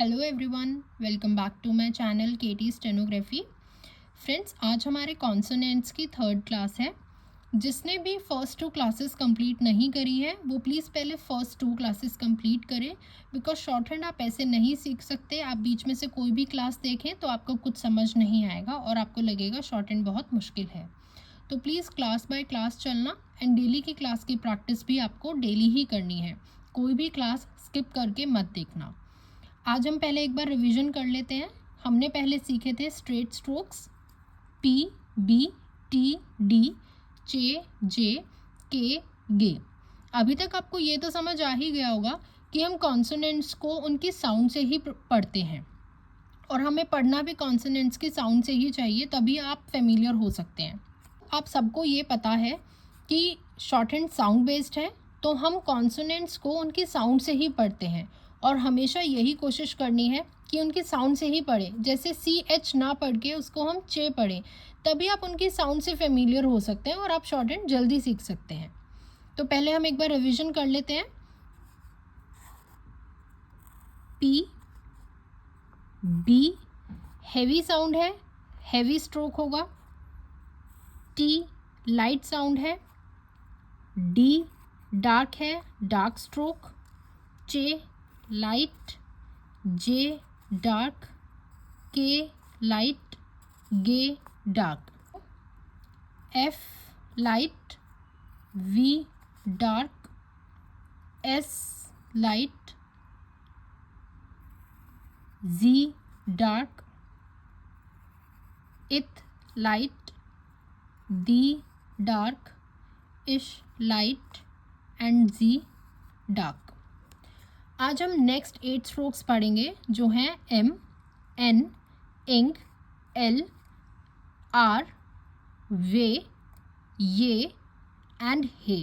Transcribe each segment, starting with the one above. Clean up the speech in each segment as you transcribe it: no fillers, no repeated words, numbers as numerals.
Hello everyone, welcome back to my channel KT stenography. Friends, आज हमारे consonants की third class है। जिसने भी फर्स्ट 2 क्लासेस कंप्लीट नहीं करी है वो प्लीज़ पहले फर्स्ट 2 क्लासेस कंप्लीट करें, बिकॉज शॉर्ट हैंड आप ऐसे नहीं सीख सकते। आप बीच में से कोई भी क्लास देखें तो आपको कुछ समझ नहीं आएगा और आपको लगेगा शॉर्ट हैंड बहुत मुश्किल है। तो प्लीज़ क्लास बाय क्लास चलना एंड डेली की क्लास की प्रैक्टिस भी आपको डेली ही करनी है। कोई भी क्लास स्किप करके मत देखना। आज हम पहले एक बार रिवीजन कर लेते हैं। हमने पहले सीखे थे straight strokes, P, B, T, D, chay, J, के, गे। अभी तक आपको ये तो समझ आ ही गया होगा कि हम कॉन्सोनेंट्स को उनकी साउंड से ही पढ़ते हैं और हमें पढ़ना भी कॉन्सोनेंट्स की साउंड से ही चाहिए, तभी आप फेमिलियर हो सकते हैं। आप सबको ये पता है कि शॉर्ट हैंड साउंड बेस्ड है, तो हम कॉन्सोनेंट्स को उनकी साउंड से ही पढ़ते हैं और हमेशा यही कोशिश करनी है कि उनकी साउंड से ही पढ़ें। जैसे CH ना पढ़ के उसको हम चे पढ़ें, तभी आप उनकी साउंड से फेमिलियर हो सकते हैं और आप शॉर्ट हैंड जल्दी सीख सकते हैं। तो पहले हम एक बार रिवीजन कर लेते हैं। पी, बी हैवी साउंड है, हैवी स्ट्रोक होगा। टी लाइट साउंड है। डी डार्क है, dark stroke. Chay light, J dark, K light, gay dark. F light, V dark, S light, Z dark, ith light, thee dark, ish light and zhee dark. आज हम next 8 strokes पढ़ेंगे जो हैं M, N, ing, L, R, way, yay and हे।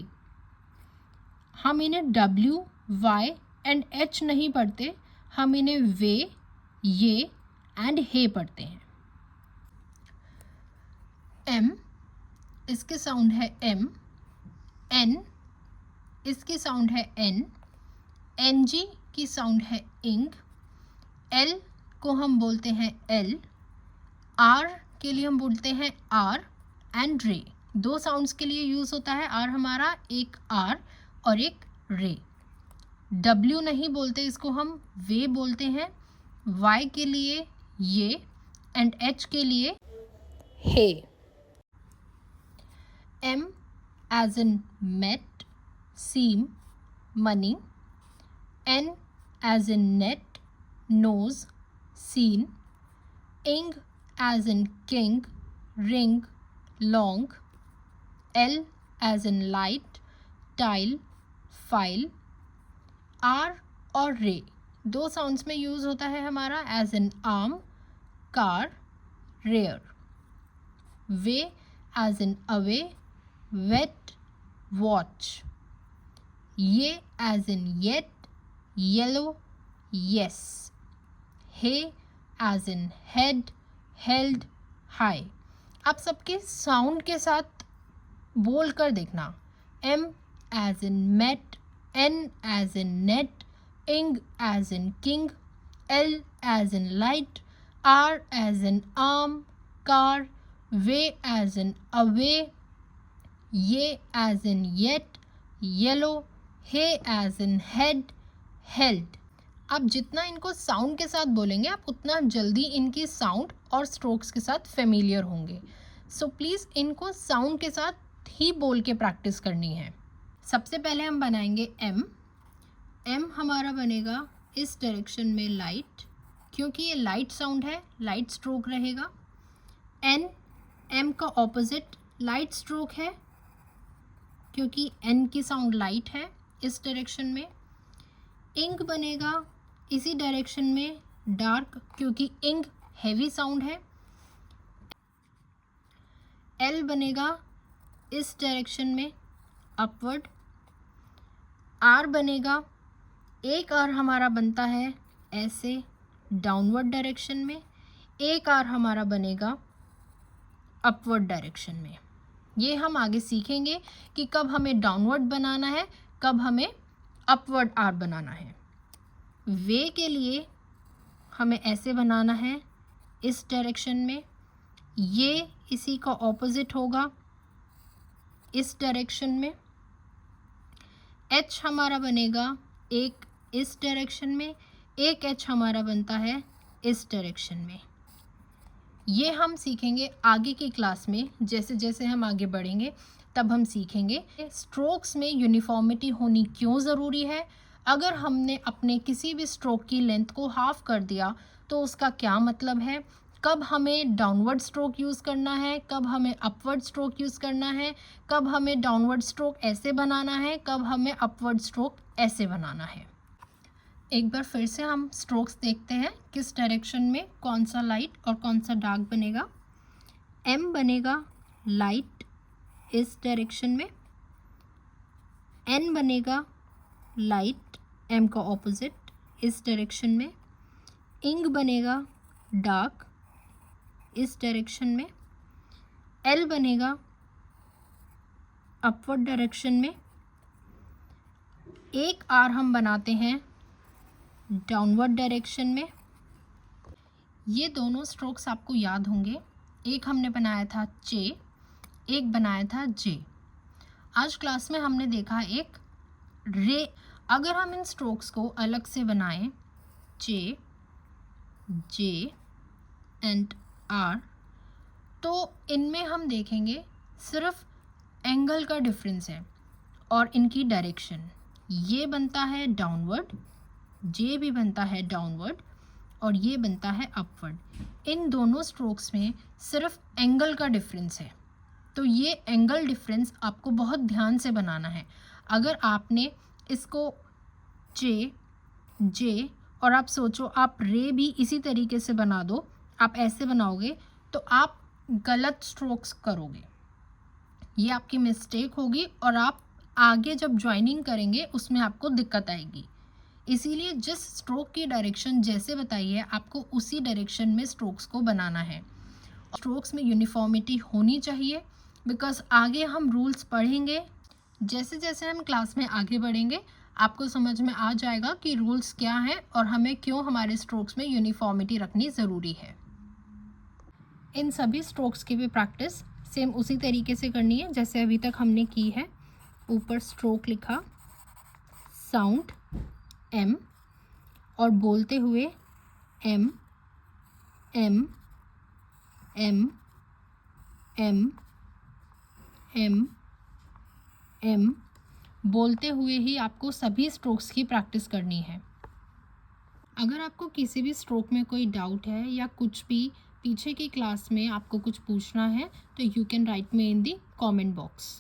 हम इन्हें W, Y and H नहीं पढ़ते, हम इन्हें वे, ये एंड हे पढ़ते हैं। एम, इसके साउंड है एम। एन, इसकी साउंड है एन। एन जी की साउंड है इंग। एल को हम बोलते हैं एल। आर के लिए हम बोलते हैं आर एंड रे। 2 साउंड्स के लिए यूज़ होता है आर हमारा, एक आर और एक रे। डब्ल्यू नहीं बोलते, इसको हम वे बोलते हैं। वाई के लिए ये एंड एच के लिए hay. M as in mate, seem, money. N as in net, nose, seen. Ing as in king, ring, long. L as in light, tile, file. R और रे 2 साउंड्स में यूज़ होता है हमारा as in arm, car, rare. Way as in away, wet, watch. ये as in yet, yellow, yes. Hay as in head, held, high. आप सबके sound के साथ बोल कर देखना। M as in met, N as in net, ing as in king, L as in light, R as in arm, car, way as in away, ये as in yet, yellow, hay as in head, held. आप जितना इनको sound के साथ बोलेंगे आप उतना जल्दी इनकी साउंड और स्ट्रोक्स के साथ फेमिलियर होंगे। सो प्लीज़ इनको साउंड के साथ ही बोल के प्रैक्टिस करनी है। सबसे पहले हम बनाएंगे एम। एम हमारा बनेगा इस डायरेक्शन में लाइट, क्योंकि ये लाइट साउंड है, लाइट स्ट्रोक रहेगा। एन, एम का ऑपोजिट लाइट स्ट्रोक है, क्योंकि एन की साउंड लाइट है इस डायरेक्शन में। इंग बनेगा इसी डायरेक्शन में डार्क, क्योंकि इंग हैवी साउंड है। एल बनेगा इस डायरेक्शन में अपवर्ड। आर बनेगा, एक आर हमारा बनता है ऐसे डाउनवर्ड डायरेक्शन में, एक आर हमारा बनेगा अपवर्ड डायरेक्शन में। ये हम आगे सीखेंगे कि कब हमें डाउनवर्ड बनाना है, कब हमें अपवर्ड आर बनाना है। वे के लिए हमें ऐसे बनाना है इस डायरेक्शन में, ये इसी का ऑपोजिट होगा इस डायरेक्शन में। एच हमारा बनेगा एक इस डायरेक्शन में, एक एच हमारा बनता है इस डायरेक्शन में। ये हम सीखेंगे आगे की क्लास में, जैसे जैसे हम आगे बढ़ेंगे तब हम सीखेंगे स्ट्रोक्स में यूनिफॉर्मिटी होनी क्यों ज़रूरी है। अगर हमने अपने किसी भी स्ट्रोक की लेंथ को हाफ कर दिया तो उसका क्या मतलब है, कब हमें डाउनवर्ड स्ट्रोक यूज़ करना है, कब हमें अपवर्ड स्ट्रोक यूज़ करना है, कब हमें डाउनवर्ड स्ट्रोक ऐसे बनाना है, कब हमें अपवर्ड स्ट्रोक ऐसे बनाना है। एक बार फिर से हम स्ट्रोक्स देखते हैं, किस डायरेक्शन में कौन सा लाइट और कौन सा डार्क बनेगा। एम बनेगा लाइट इस डायरेक्शन में, एन बनेगा लाइट एम का ऑपोजिट इस डायरेक्शन में, इंग बनेगा डार्क इस डायरेक्शन में, एल बनेगा अपवर्ड डायरेक्शन में, एक आर हम बनाते हैं डाउनवर्ड डायरेक्शन में। ये दोनों स्ट्रोक्स आपको याद होंगे, एक हमने बनाया था चे, एक बनाया था जे। आज क्लास में हमने देखा एक रे। अगर हम इन स्ट्रोक्स को अलग से बनाएं, चे, जे एंड आर, तो इनमें हम देखेंगे सिर्फ एंगल का डिफरेंस है और इनकी डायरेक्शन। ये बनता है डाउनवर्ड, जे भी बनता है डाउनवर्ड और ये बनता है अपवर्ड। इन दोनों स्ट्रोक्स में सिर्फ एंगल का डिफरेंस है, तो ये एंगल डिफरेंस आपको बहुत ध्यान से बनाना है। अगर आपने इसको जे, जे और आप सोचो आप रे भी इसी तरीके से बना दो, आप ऐसे बनाओगे तो आप गलत स्ट्रोक्स करोगे, ये आपकी मिस्टेक होगी और आप आगे जब ज्वाइनिंग करेंगे उसमें आपको दिक्कत आएगी। इसीलिए जिस स्ट्रोक की डायरेक्शन जैसे बताई है आपको उसी डायरेक्शन में स्ट्रोक्स को बनाना है। स्ट्रोक्स में यूनिफॉर्मिटी होनी चाहिए, बिकॉज आगे हम रूल्स पढ़ेंगे, जैसे जैसे हम क्लास में आगे बढ़ेंगे आपको समझ में आ जाएगा कि रूल्स क्या हैं और हमें क्यों हमारे स्ट्रोक्स में यूनिफॉर्मिटी रखनी ज़रूरी है। इन सभी स्ट्रोक्स की भी प्रैक्टिस सेम उसी तरीके से करनी है जैसे अभी तक हमने की है। ऊपर स्ट्रोक लिखा, साउंड एम और बोलते हुए M M M M M M बोलते हुए ही आपको सभी स्ट्रोक्स की प्रैक्टिस करनी है। अगर आपको किसी भी स्ट्रोक में कोई डाउट है या कुछ भी पीछे की क्लास में आपको कुछ पूछना है तो you can write me in the comment box.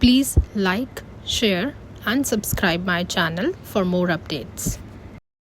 Please like, share and subscribe my channel for more updates.